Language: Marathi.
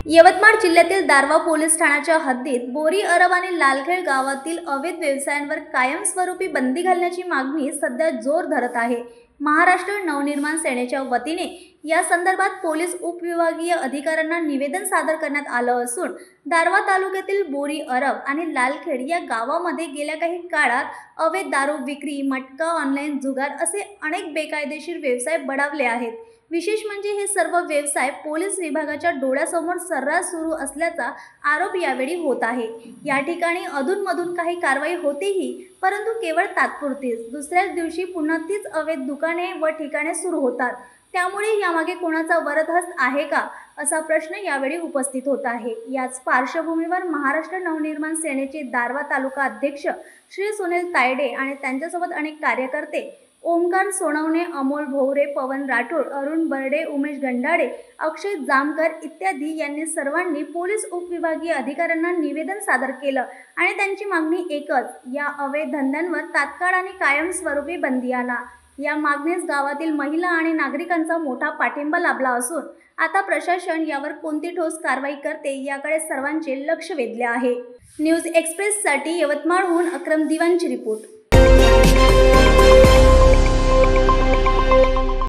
यवतमाळ जिल्ह्यातील दारव्हा पोलीस ठाण्याच्या हद्दीत बोरी अरब आणि लालखेड गावातील अवैध व्यवसायांवर कायमस्वरूपी बंदी घालण्याची मागणी सध्या जोर धरत आहे। महाराष्ट्र नवनिर्माण सेनेच्या वतीने या संदर्भात पोलीस उपविभागीय अधिकाऱ्यांना निवेदन सादर करण्यात आलं असून दारव्हा तालुक्यातील बोरी अरब आणि लालखेड या गावामध्ये गेल्या काही काळात अवैध दारू विक्री, मटका, ऑनलाईन जुगार असे अनेक बेकायदेशीर व्यवसाय बळावले आहेत। विशेष म्हणजे हे सर्व व्यवसाय पोलीस विभागाच्या डोळ्यासमोर सर्रास सुरू असल्याचा आरोप यावेळी होत आहे। या ठिकाणी अधूनमधून काही कारवाई होतेही, परंतु केवळ तात्पुरतीच। दुसऱ्याच दिवशी पुन्हा तीच अवैध दुकाने व ठिकाणे सुरू होतात। त्यामुळे यामागे कोणाचा वरदहस्त आहे का, असा प्रश्न यावेळी उपस्थित होत आहे। याच पार्श्वभूमीवर महाराष्ट्र नवनिर्माण सेनेचे दारव्हा तालुका अध्यक्ष श्री सुनील तायडे आणि त्यांच्यासोबत अनेक कार्यकर्ते ओमकार सोनवणे, अमोल भोवरे, पवन राठोड, अरुण बर्डे, उमेश गंडाडे, अक्षय जामकर इत्यादी यांनी सर्वांनी पोलीस उपविभागीय अधिकाऱ्यांना निवेदन सादर केलं आणि त्यांची मागणी एकच, या अवैध धंद्यांवर तात्काळ आणि कायमस्वरूपी बंदी आणा। या मागणीस गावातील महिला आणि नागरिकांचा मोठा पाठिंबा लाभला असून आता प्रशासन यावर कोणती ठोस कारवाई करते याकडे सर्वांचे लक्ष वेधले आहे। न्यूज एक्सप्रेससाठी यवतमाळहून अक्रम दिवानची रिपोर्ट।